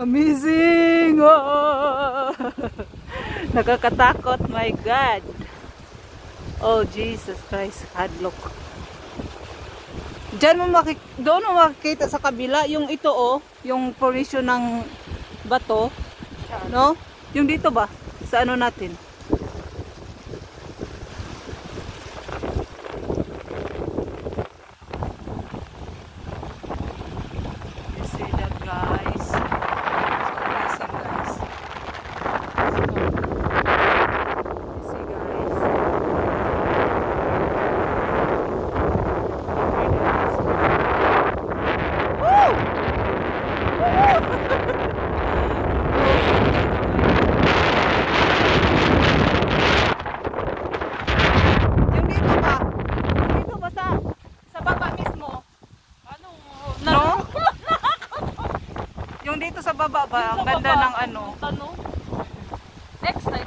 Amazing! Oh! Nakakatakot, my God! Oh, Jesus Christ, hadlock. Doon mo makikita sa kabila, yung ito oh, yung formation ng bato, no? Yung dito ba? Sa ano natin? You see that, guys? Yung dito sa baba ba? Ang ganda ng ano. Next time.